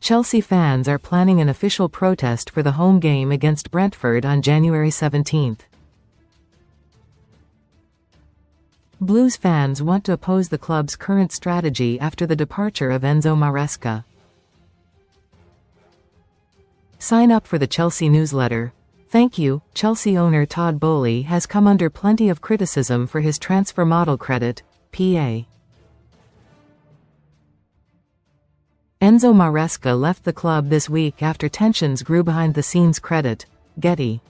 Chelsea fans are planning an official protest for the home game against Brentford on January 17. Blues fans want to oppose the club's current strategy after the departure of Enzo Maresca. Sign up for the Chelsea newsletter. Thank you. Chelsea owner Todd Boehly has come under plenty of criticism for his transfer modelCredit, PA. Enzo Maresca left the club this week after tensions grew behind the scenesCredit, Getty.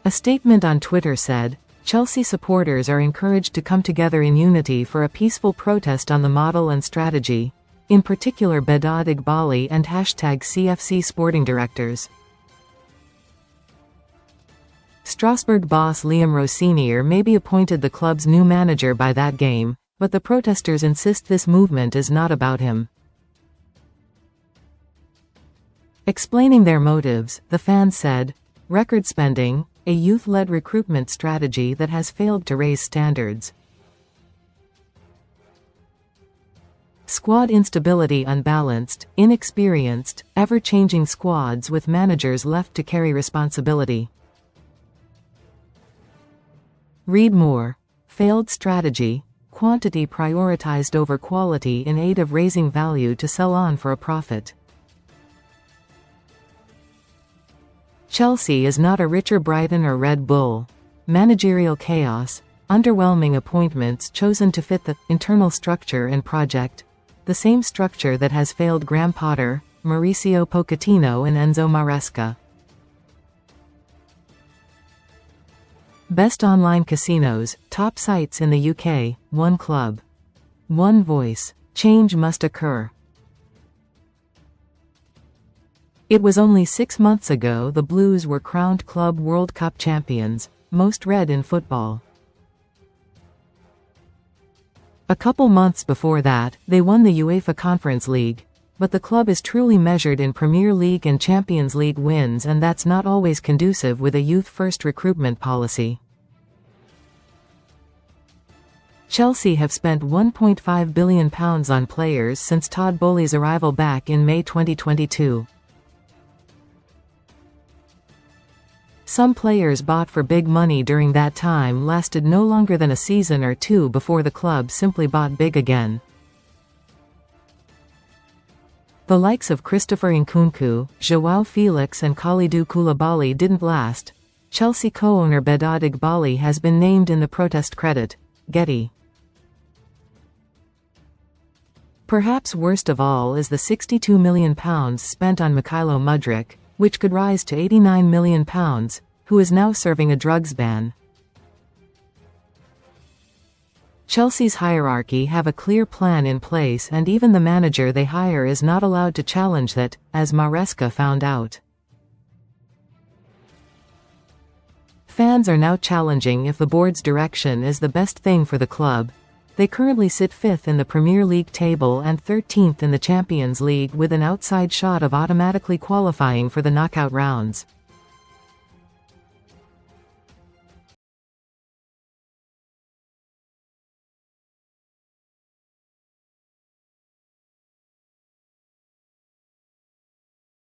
A statement on Twitter said, Chelsea supporters are encouraged to come together in unity for a peaceful protest on the model and strategy, in particular Todd Boehly and #CFC sporting directors. Strasbourg boss Liam Rosenior may be appointed the club's new manager by that game, but the protesters insist this movement is not about him. Explaining their motives, the fans said, record spending, a youth-led recruitment strategy that has failed to raise standards. Squad instability, unbalanced, inexperienced, ever-changing squads with managers left to carry responsibility. Read more. Failed strategy. Quantity prioritized over quality in aid of raising value to sell on for a profit. Chelsea is not a richer Brighton or Red Bull. Managerial chaos, underwhelming appointments chosen to fit the internal structure and project, the same structure that has failed Graham Potter, Mauricio Pochettino and Enzo Maresca. Best online casinos, top sites in the UK, one club. One voice. Change must occur. It was only 6 months ago the Blues were crowned Club World Cup champions, most read in football. A couple months before that, they won the UEFA Conference League, but the club is truly measured in Premier League and Champions League wins, and that's not always conducive with a youth-first recruitment policy. Chelsea have spent £1.5 billion on players since Todd Boehly's arrival back in May 2022. Some players bought for big money during that time lasted no longer than a season or two before the club simply bought big again. The likes of Christopher Nkunku, João Felix and Kalidou Koulibaly didn't last. Chelsea co-owner Todd Boehly has been named in the protest credit, Getty. Perhaps worst of all is the £62 million spent on Mykhailo Mudryk, which could rise to £89 million, who is now serving a drugs ban. Chelsea's hierarchy have a clear plan in place, and even the manager they hire is not allowed to challenge that, as Maresca found out. Fans are now challenging if the board's direction is the best thing for the club. They currently sit 5th in the Premier League table and 13th in the Champions League, with an outside shot of automatically qualifying for the knockout rounds.